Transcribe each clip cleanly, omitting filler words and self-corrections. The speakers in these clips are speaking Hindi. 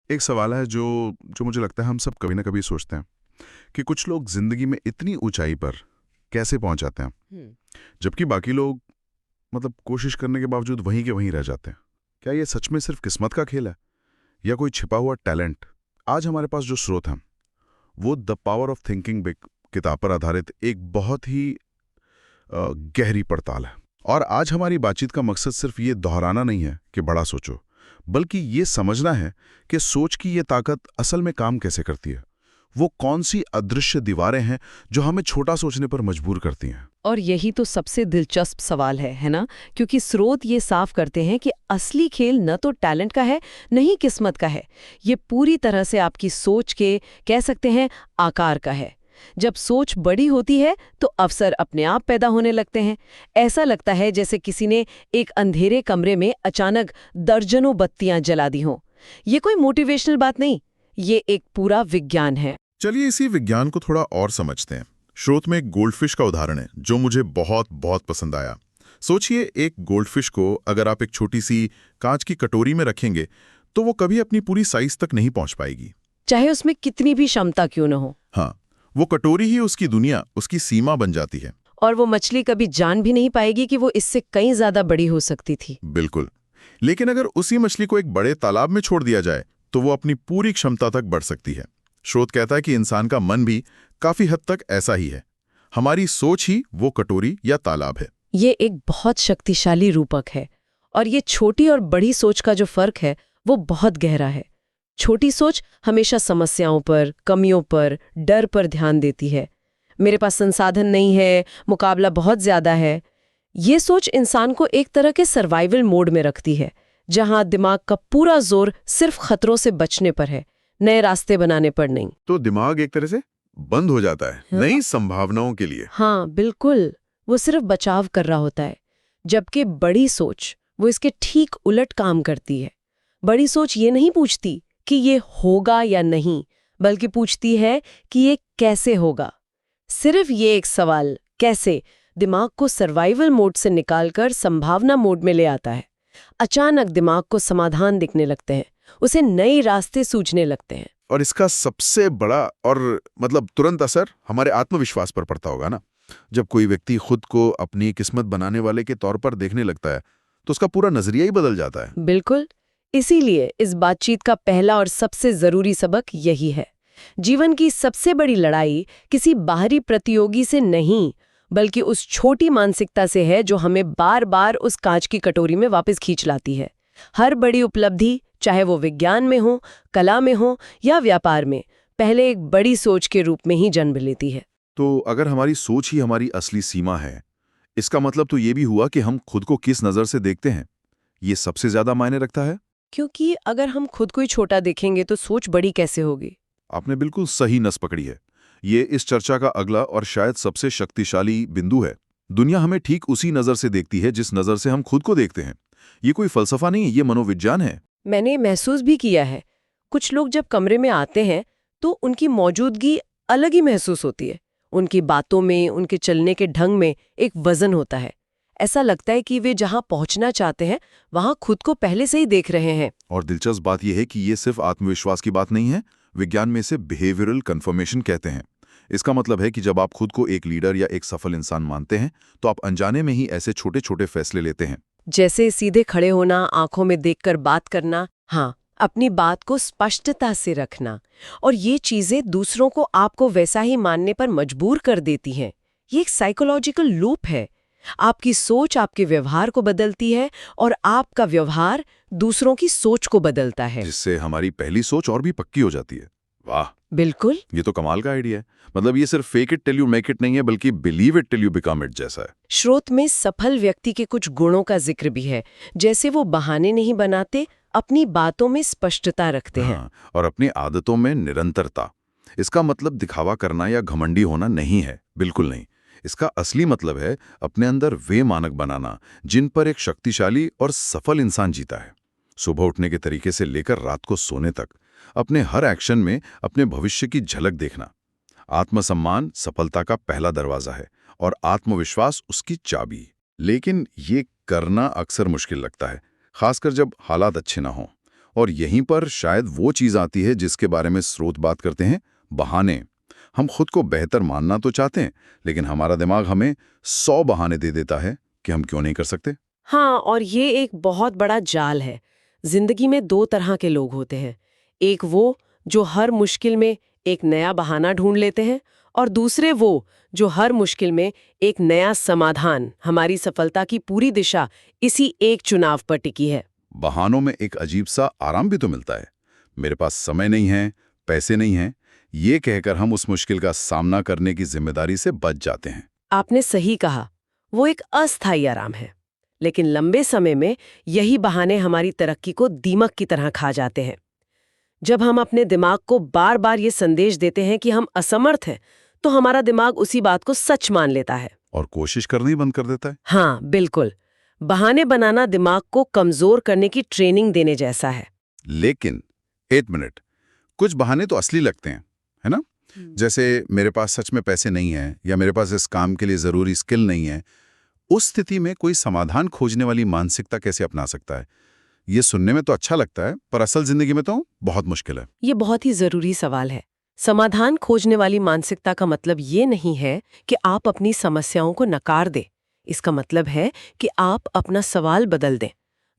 एक सवाल है जो जो मुझे लगता है हम सब कभी ना कभी सोचते हैं कि कुछ लोग जिंदगी में इतनी ऊंचाई पर कैसे पहुंच जाते हैं हुँ। जबकि बाकी लोग मतलब कोशिश करने के बावजूद वहीं के वहीं रह जाते हैं। क्या ये सच में सिर्फ किस्मत का खेल है या कोई छिपा हुआ टैलेंट? आज हमारे पास जो स्रोत हैं वो the power of thinking big किताब पर आधारित एक बहुत ही गहरी पड़ताल है। और आज हमारी बातचीत का मकसद सिर्फ ये दोहराना नहीं है कि बड़ा सोचो, बल्कि ये समझना है कि सोच की ये ताकत असल में काम कैसे करती है। वो कौन सी अदृश्य दीवारें हैं जो हमें छोटा सोचने पर मजबूर करती हैं। और यही तो सबसे दिलचस्प सवाल है ना? क्योंकि स्रोत ये साफ करते हैं कि असली खेल न तो टैलेंट का है, न ही किस्मत का है। ये पूरी तरह से आपकी सोच के, कह सकते हैं, आकार का है। जब सोच बड़ी होती है तो अवसर अपने आप पैदा होने लगते हैं। ऐसा लगता है जैसे किसी ने एक अंधेरे कमरे में अचानक दर्जनों बत्तियां जला दी हों। ये कोई मोटिवेशनल बात नहीं, ये एक पूरा विज्ञान है। चलिए इसी विज्ञान को थोड़ा और समझते हैं। स्रोत में एक गोल्डफिश का उदाहरण है जो मुझे बहुत बहुत पसंद आया। सोचिए, एक गोल्डफिश को अगर आप एक छोटी सी कांच की कटोरी में रखेंगे तो वो कभी अपनी पूरी साइज तक नहीं पहुंच पाएगी। चाहे उसमें कितनी भी क्षमता क्यों न हो। हाँ, वो कटोरी ही उसकी दुनिया, उसकी सीमा बन जाती है। और वो मछली कभी जान भी नहीं पाएगी कि वो इससे कहीं ज्यादा बड़ी हो सकती थी। बिल्कुल। लेकिन अगर उसी मछली को एक बड़े तालाब में छोड़ दिया जाए तो वो अपनी पूरी क्षमता तक बढ़ सकती है। स्रोत कहता है कि इंसान का मन भी काफी हद तक ऐसा ही है। हमारी सोच ही वो कटोरी या तालाब है। ये एक बहुत शक्तिशाली रूपक है। और ये छोटी और बड़ी सोच का जो फर्क है वो बहुत गहरा है। छोटी सोच हमेशा समस्याओं पर, कमियों पर, डर पर ध्यान देती है। मेरे पास संसाधन नहीं है, मुकाबला बहुत ज्यादा है। ये सोच इंसान को एक तरह के सर्वाइवल मोड में रखती है, जहां दिमाग का पूरा जोर सिर्फ खतरों से बचने पर है, नए रास्ते बनाने पर नहीं। तो दिमाग एक तरह से बंद हो जाता है हाँ। नई संभावनाओं के लिए। हाँ बिल्कुल, वो सिर्फ बचाव कर रहा होता है। जबकि बड़ी सोच वो इसके ठीक उलट काम करती है। बड़ी सोच ये नहीं पूछती कि ये होगा या नहीं, बल्कि पूछती है कि ये कैसे होगा। सिर्फ ये एक सवाल, कैसे, दिमाग को सर्वाइवल मोड से निकालकर संभावना मोड में ले आता है। अचानक दिमाग को समाधान दिखने लगते हैं, उसे नए रास्ते सूझने लगते हैं। और इसका सबसे बड़ा और मतलब तुरंत असर हमारे आत्मविश्वास पर पड़ता होगा ना। जब कोई व्यक्ति खुद को अपनी किस्मत बनाने वाले के तौर पर देखने लगता है तो उसका पूरा नजरिया ही बदल जाता है। बिल्कुल। इसीलिए इस बातचीत का पहला और सबसे जरूरी सबक यही है। जीवन की सबसे बड़ी लड़ाई किसी बाहरी प्रतियोगी से नहीं, बल्कि उस छोटी मानसिकता से है जो हमें बार बार उस कांच की कटोरी में वापस खींच लाती है। हर बड़ी उपलब्धि, चाहे वो विज्ञान में हो, कला में हो या व्यापार में, पहले एक बड़ी सोच के रूप में ही जन्म लेती है। तो अगर हमारी सोच ही हमारी असली सीमा है, इसका मतलब तो ये भी हुआ कि हम खुद को किस नजर से देखते हैं, ये सबसे ज्यादा मायने रखता है। क्योंकि अगर हम खुद को ही छोटा देखेंगे तो सोच बड़ी कैसे होगी। आपने बिल्कुल सही नस पकड़ी है। ये इस चर्चा का अगला और शायद सबसे शक्तिशाली बिंदु है। दुनिया हमें ठीक उसी नजर से देखती है जिस नजर से हम खुद को देखते हैं। ये कोई फलसफा नहीं, ये मनोविज्ञान है। मैंने महसूस भी किया है, कुछ लोग जब कमरे में आते हैं तो उनकी मौजूदगी अलग ही महसूस होती है। उनकी बातों में, उनके चलने के ढंग में एक वजन होता है। ऐसा लगता है कि वे जहां पहुंचना चाहते हैं वहां खुद को पहले से ही देख रहे हैं। और दिलचस्प बात यह है कि ये सिर्फ आत्मविश्वास की बात नहीं है। विज्ञान में इसे बिहेवियरल कन्फर्मेशन कहते हैं। इसका मतलब है कि जब आप खुद को एक लीडर या एक सफल इंसान मानते हैं तो आप अनजाने में ही ऐसे छोटे छोटे फैसले लेते हैं। जैसे सीधे खड़े होना, आंखों में देखकर बात करना, हाँ, अपनी बात को स्पष्टता से रखना। और ये चीजें दूसरों को आपको वैसा ही मानने पर मजबूर कर देती हैं। ये एक साइकोलॉजिकल लूप है। आपकी सोच आपके व्यवहार को बदलती है और आपका व्यवहार दूसरों की सोच को बदलता है, जिससे हमारी पहली सोच और भी पक्की हो जाती है। वाह, बिल्कुल। ये तो कमाल का आइडिया है। मतलब ये सिर्फ fake it till you make it नहीं है, बल्कि believe it till you become it जैसा है। स्रोत में सफल व्यक्ति के कुछ गुणों का जिक्र भी है, जैसे वो बहाने नहीं बनाते, अपनी बातों में स्पष्टता रखते हैं। हाँ, और अपनी आदतों में निरंतरता। इसका मतलब दिखावा करना या घमंडी होना नहीं है, बिल्कुल नहीं। इसका असली मतलब है अपने अंदर वे मानक बनाना जिन पर एक शक्तिशाली और सफल इंसान जीता है। सुबह उठने के तरीके से लेकर रात को सोने तक अपने हर एक्शन में अपने भविष्य की झलक देखना। आत्मसम्मान सफलता का पहला दरवाजा है और आत्मविश्वास उसकी चाबी। लेकिन ये करना अक्सर मुश्किल लगता है, खासकर जब हालात अच्छे ना हों। और यहीं पर शायद वो चीज आती है जिसके बारे में स्रोत बात करते हैं, बहाने। हम खुद को बेहतर मानना तो चाहते हैं, लेकिन हमारा दिमाग हमें 100 बहाने दे देता है कि हम क्यों नहीं कर सकते। हाँ, और ये एक बहुत बड़ा जाल है। जिंदगी में दो तरह के लोग होते हैं। एक वो जो हर मुश्किल में एक नया बहाना ढूंढ लेते हैं, और दूसरे वो जो हर मुश्किल में एक नया समाधान। हमारी सफलता की पूरी दिशा इसी एक चुनाव पर टिकी है। बहानों में एक अजीब सा आराम भी तो मिलता है। मेरे पास समय नहीं है, पैसे नहीं हैं, ये कहकर हम उस मुश्किल का सामना करने की जिम्मेदारी से बच जाते हैं। आपने सही कहा, वो एक अस्थायी आराम है। लेकिन लंबे समय में यही बहाने हमारी तरक्की को दीमक की तरह खा जाते हैं। जब हम अपने दिमाग को बार बार ये संदेश देते हैं कि हम असमर्थ हैं, तो हमारा दिमाग उसी बात को सच मान लेता है और कोशिश करनी बंद कर देता है। हाँ, बिल्कुल। बहाने बनाना दिमाग को कमजोर करने की ट्रेनिंग देने जैसा है। लेकिन 1 मिनट, कुछ बहाने तो असली लगते हैं, है ना? जैसे मेरे पास सच में पैसे नहीं हैं, या मेरे पास इस काम के लिए जरूरी स्किल नहीं है। उस स्थिति में कोई समाधान खोजने वाली मानसिकता कैसे अपना सकता है? ये सुनने में तो अच्छा लगता है, पर असल जिंदगी में तो बहुत मुश्किल है। ये बहुत ही जरूरी सवाल है। समाधान खोजने वाली मानसिकता का मतलब ये नहीं है कि आप अपनी समस्याओं को नकार दें। इसका मतलब है कि आप अपना सवाल बदल दें।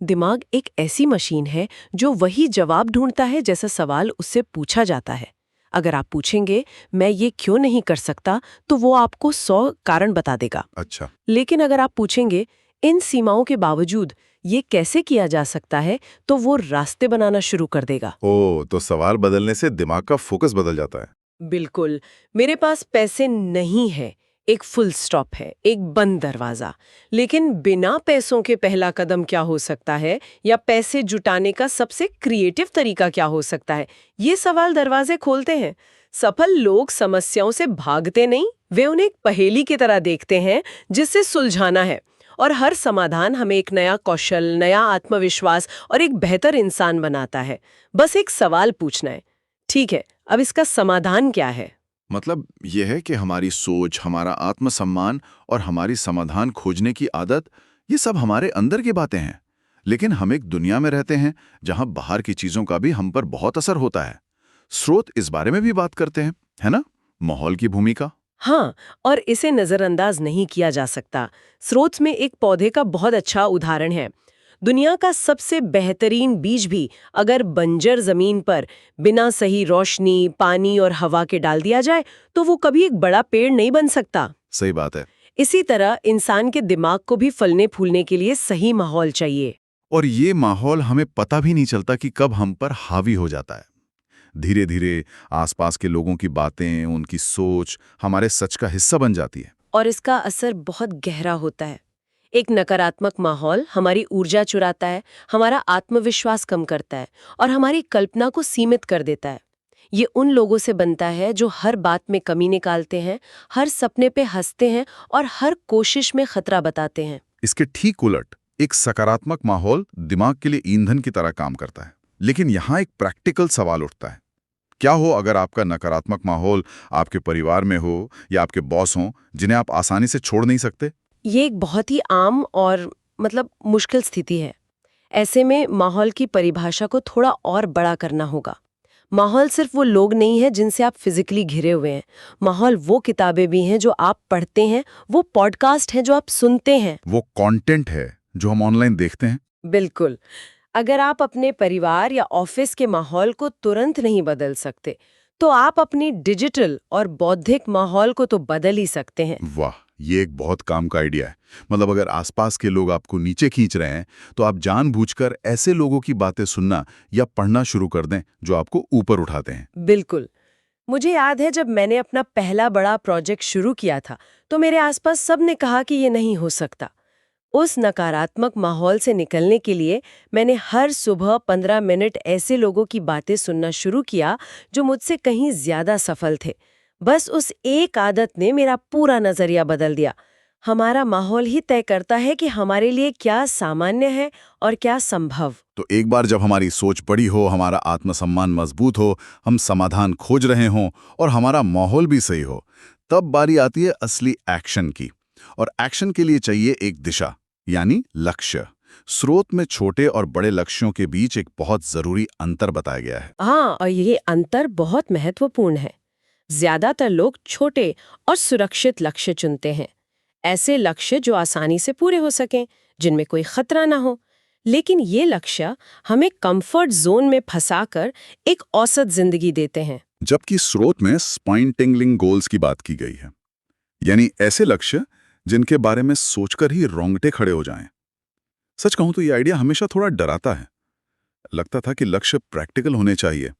दिमाग एक ऐसी मशीन है जो वही जवाब ढूंढता है जैसा सवाल उससे पूछा जाता है। अगर आप पूछेंगे मैं ये क्यों नहीं कर सकता, तो वो आपको 100 कारण बता देगा। अच्छा। लेकिन अगर आप पूछेंगे इन सीमाओं के बावजूद ये कैसे किया जा सकता है, तो वो रास्ते बनाना शुरू कर देगा। तो सवाल बदलने से दिमाग का फोकस बदल जाता है। बिल्कुल। मेरे पास पैसे नहीं है, एक फुल स्टॉप है, एक बंद दरवाजा। लेकिन बिना पैसों के पहला कदम क्या हो सकता है, या पैसे जुटाने का सबसे क्रिएटिव तरीका क्या हो सकता है, ये सवाल दरवाजे खोलते हैं। सफल लोग समस्याओं से भागते नहीं, वे उन्हें एक पहेली की तरह देखते हैं जिसे सुलझाना है। और हर समाधान हमें एक नया कौशल, नया आत्मविश्वास और एक बेहतर इंसान बनाता है। बस एक सवाल पूछना है, ठीक है, अब इसका समाधान क्या है? मतलब यह है कि हमारी सोच, हमारा आत्मसम्मान और हमारी समाधान खोजने की आदत, ये सब हमारे अंदर की बातें हैं। लेकिन हम एक दुनिया में रहते हैं जहां बाहर की चीजों का भी हम पर बहुत असर होता है। स्रोत इस बारे में भी बात करते हैं, है ना? माहौल की भूमिका। हाँ, और इसे नजरअंदाज नहीं किया जा सकता। स्रोत में एक पौधे का बहुत अच्छा उदाहरण है। दुनिया का सबसे बेहतरीन बीज भी अगर बंजर जमीन पर बिना सही रोशनी, पानी और हवा के डाल दिया जाए, तो वो कभी एक बड़ा पेड़ नहीं बन सकता। सही बात है। इसी तरह इंसान के दिमाग को भी फलने फूलने के लिए सही माहौल चाहिए। और ये माहौल हमें पता भी नहीं चलता कि कब हम पर हावी हो जाता है। धीरे धीरे आसपास के लोगों की बातें, उनकी सोच हमारे सच का हिस्सा बन जाती है। और इसका असर बहुत गहरा होता है। एक नकारात्मक माहौल हमारी ऊर्जा चुराता है, हमारा आत्मविश्वास कम करता है और हमारी कल्पना को सीमित कर देता है। ये उन लोगों से बनता है जो हर बात में कमी निकालते हैं, हर सपने पे हंसते हैं और हर कोशिश में खतरा बताते हैं। इसके ठीक उलट एक सकारात्मक माहौल दिमाग के लिए ईंधन की तरह काम करता है। लेकिन यहाँ एक प्रैक्टिकल सवाल उठता है, क्या हो अगर आपका नकारात्मक माहौल आपके परिवार में हो या आपके बॉस हों जिन्हें आप आसानी से छोड़ नहीं सकते? ये एक बहुत ही आम और मुश्किल स्थिति है। ऐसे में माहौल की परिभाषा को थोड़ा और बड़ा करना होगा। माहौल सिर्फ वो लोग नहीं है जिनसे आप फिजिकली घिरे हुए हैं। माहौल वो किताबें भी हैं जो आप पढ़ते हैं, वो पॉडकास्ट हैं जो आप सुनते हैं, वो कंटेंट है जो हम ऑनलाइन देखते हैं। बिल्कुल। अगर आप अपने परिवार या ऑफिस के माहौल को तुरंत नहीं बदल सकते, तो आप अपनी डिजिटल और बौद्धिक माहौल को तो बदल ही सकते हैं। वाह, ये एक बहुत काम का आइडिया है। मतलब अगर आसपास के लोग आपको नीचे खींच रहे हैं, तो आप जानबूझकर ऐसे लोगों की बातें सुनना या पढ़ना शुरू कर दें जो आपको ऊपर उठाते हैं। बिल्कुल। मुझे याद है जब मैंने अपना पहला बड़ा प्रोजेक्ट शुरू किया था, तो मेरे आसपास सब ने कहा कि ये नहीं हो सकता। उस नकारात्मक माहौल से निकलने के लिए मैंने हर सुबह 15 मिनट ऐसे लोगों की बातें सुनना शुरू किया जो मुझसे कहीं ज्यादा सफल थे। बस उस एक आदत ने मेरा पूरा नजरिया बदल दिया। हमारा माहौल ही तय करता है कि हमारे लिए क्या सामान्य है और क्या संभव। तो एक बार जब हमारी सोच बड़ी हो, हमारा आत्मसम्मान मजबूत हो, हम समाधान खोज रहे हों और हमारा माहौल भी सही हो, तब बारी आती है असली एक्शन की। और एक्शन के लिए चाहिए एक दिशा, यानी लक्ष्य। स्रोत में छोटे और बड़े लक्ष्यों के बीच एक बहुत जरूरी अंतर बताया गया है। हाँ, और ये अंतर बहुत महत्वपूर्ण है। ज्यादातर लोग छोटे और सुरक्षित लक्ष्य चुनते हैं, ऐसे लक्ष्य जो आसानी से पूरे हो सकें, जिनमें कोई खतरा ना हो। लेकिन ये लक्ष्य हमें कंफर्ट जोन में फंसाकर एक औसत जिंदगी देते हैं। जबकि स्रोत में स्पाइन टिंगलिंग गोल्स की बात की गई है, यानी ऐसे लक्ष्य जिनके बारे में सोचकर ही रोंगटे खड़े हो जाएं। सच कहूं तो ये आइडिया हमेशा थोड़ा डराता है। लगता था कि लक्ष्य प्रैक्टिकल होने चाहिए,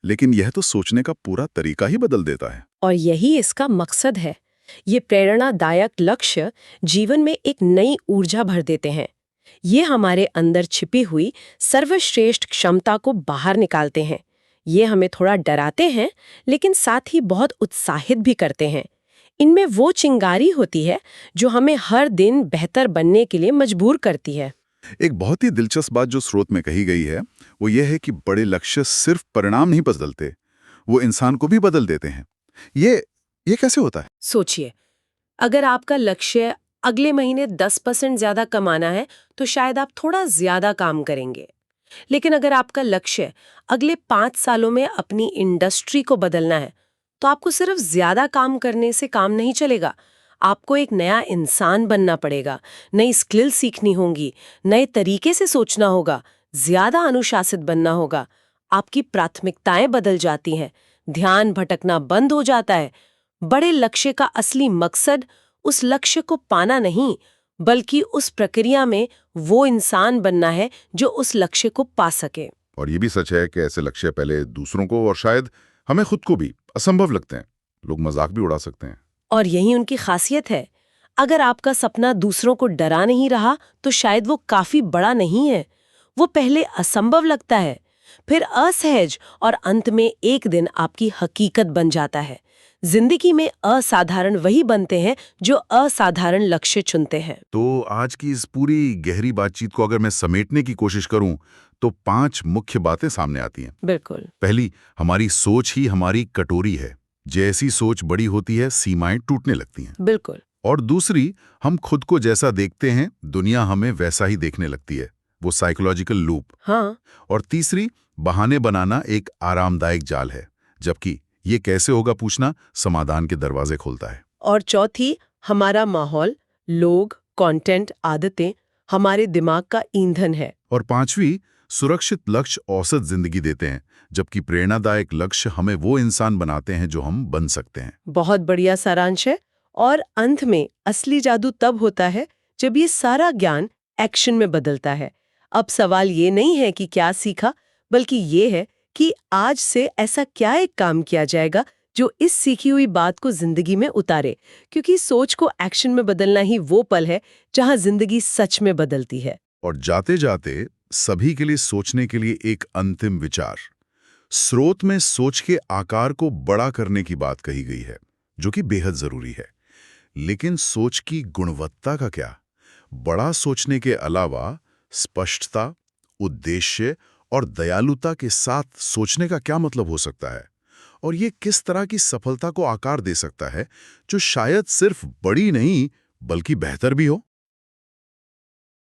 लेकिन यह तो सोचने का पूरा तरीका ही बदल देता है। और यही इसका मकसद है। ये प्रेरणादायक लक्ष्य जीवन में एक नई ऊर्जा भर देते हैं। ये हमारे अंदर छिपी हुई सर्वश्रेष्ठ क्षमता को बाहर निकालते हैं। ये हमें थोड़ा डराते हैं, लेकिन साथ ही बहुत उत्साहित भी करते हैं। इनमें वो चिंगारी होती है जो हमें हर दिन बेहतर बनने के लिए मजबूर करती है। एक बहुत ही दिलचस्प बात जो स्रोत में कही गई है, वो ये है कि बड़े लक्ष्य सिर्फ परिणाम नहीं बदलते, वो इंसान को भी बदल देते हैं। ये कैसे होता है? सोचिए, अगर आपका लक्ष्य अगले महीने 10% ज्यादा कमाना है, तो शायद आप थोड़ा ज्यादा काम करेंगे। लेकिन अगर आपका लक्ष्य अगले 5 सालों में अपनी इंडस्ट्री को बदलना है, तो आपको सिर्फ ज्यादा काम करने से काम नहीं चलेगा। आपको एक नया इंसान बनना पड़ेगा, नई स्किल सीखनी होंगी, नए तरीके से सोचना होगा, ज्यादा अनुशासित बनना होगा। आपकी प्राथमिकताएं बदल जाती हैं, ध्यान भटकना बंद हो जाता है। बड़े लक्ष्य का असली मकसद उस लक्ष्य को पाना नहीं, बल्कि उस प्रक्रिया में वो इंसान बनना है जो उस लक्ष्य को पा सके। और ये भी सच है कि ऐसे लक्ष्य पहले दूसरों को और शायद हमें खुद को भी असंभव लगते हैं। लोग मजाक भी उड़ा सकते हैं। और यही उनकी खासियत है। अगर आपका सपना दूसरों को डरा नहीं रहा, तो शायद वो काफी बड़ा नहीं है। वो पहले असंभव लगता है, फिर असहज, और अंत में एक दिन आपकी हकीकत बन जाता है। जिंदगी में असाधारण वही बनते हैं जो असाधारण लक्ष्य चुनते हैं। तो आज की इस पूरी गहरी बातचीत को अगर मैं समेटने की कोशिश करूं, तो 5 मुख्य बातें सामने आती हैं। बिल्कुल। पहली, हमारी सोच ही हमारी कटोरी है। जैसी सोच बड़ी होती है, सीमाएं टूटने लगती हैं। बिल्कुल। और दूसरी, हम खुद को जैसा देखते हैं, दुनिया हमें वैसा ही देखने लगती है, वो साइकोलॉजिकल लूप। हाँ। और तीसरी, बहाने बनाना एक आरामदायक जाल है, जबकि ये कैसे होगा पूछना समाधान के दरवाजे खोलता है। और चौथी, हमारा माहौल, लोग, कंटेंट, आदतें हमारे दिमाग का ईंधन है। और पांचवी, सुरक्षित लक्ष्य औसत जिंदगी देते हैं, जबकि प्रेरणादायक लक्ष्य हमें वो इंसान बनाते हैं जो हम बन सकते हैं। बहुत बढ़िया सारांश है। और अंत में असली जादू तब होता है जब ये सारा ज्ञान एक्शन में बदलता है। अब सवाल ये नहीं है कि क्या सीखा, बल्कि ये है कि आज से ऐसा क्या एक काम किया जाएगा जो इस सीखी हुई बात को जिंदगी में उतारे। क्योंकि सोच को एक्शन में बदलना ही वो पल है जहां जिंदगी सच में बदलती है। और जाते जाते सभी के लिए सोचने के लिए एक अंतिम विचार। स्रोत में सोच के आकार को बड़ा करने की बात कही गई है, जो कि बेहद जरूरी है। लेकिन सोच की गुणवत्ता का क्या? बड़ा सोचने के अलावा स्पष्टता, उद्देश्य और दयालुता के साथ सोचने का क्या मतलब हो सकता है? और ये किस तरह की सफलता को आकार दे सकता है, जो शायद सिर्फ बड़ी नहीं बल्कि बेहतर भी हो?